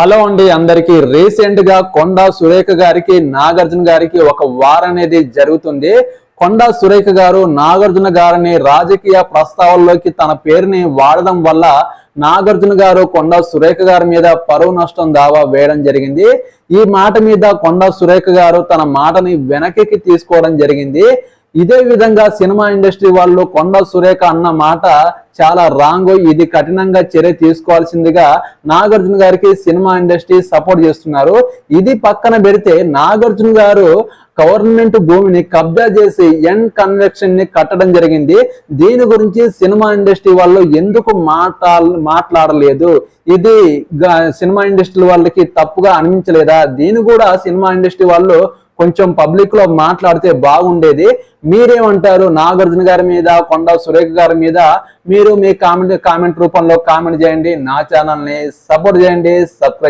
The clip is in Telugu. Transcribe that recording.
హలో అండి అందరికి రీసెంట్ గా కొండా సురేఖ గారికి నాగార్జున గారికి ఒక వార్ అనేది జరుగుతుంది. కొండా సురేఖ గారు నాగార్జున గారిని రాజకీయ ప్రస్తావనలోకి తన పేరుని వాడడం వల్ల నాగార్జున గారు కొండా సురేఖ గారి మీద పరువు నష్టం దావా వేయడం జరిగింది. ఈ మాట మీద కొండా సురేఖ గారు తన మాటని వెనక్కి తీసుకోవడం జరిగింది. ఇదే విధంగా సినిమా ఇండస్ట్రీ వాళ్ళు కొండా సురేఖ అన్న మాట చాలా రాంగ్, ఇది కఠినంగా చర్య తీసుకోవాల్సిందిగా నాగార్జున గారికి సినిమా ఇండస్ట్రీ సపోర్ట్ చేస్తున్నారు. ఇది పక్కన పెడితే నాగార్జున గారు గవర్నమెంట్ భూమిని కబ్జా చేసి ఎన్ కన్వెక్షన్ ని కట్టడం జరిగింది. దీని గురించి సినిమా ఇండస్ట్రీ వాళ్ళు ఎందుకు మాట్లాడలేదు? ఇది సినిమా ఇండస్ట్రీ వాళ్ళకి తప్పుగా అనిపించలేదా? దీని కూడా సినిమా ఇండస్ట్రీ వాళ్ళు కొంచెం పబ్లిక్ లో మాట్లాడితే బాగుండేది. మీరేమంటారు? నాగార్జున గారి మీద, కొండా సురేఖ గారి మీద మీరు మీ కామెంట్ రూపంలో కామెంట్ చేయండి. నా ఛానల్ ని సపోర్ట్ చేయండి, సబ్స్క్రైబ్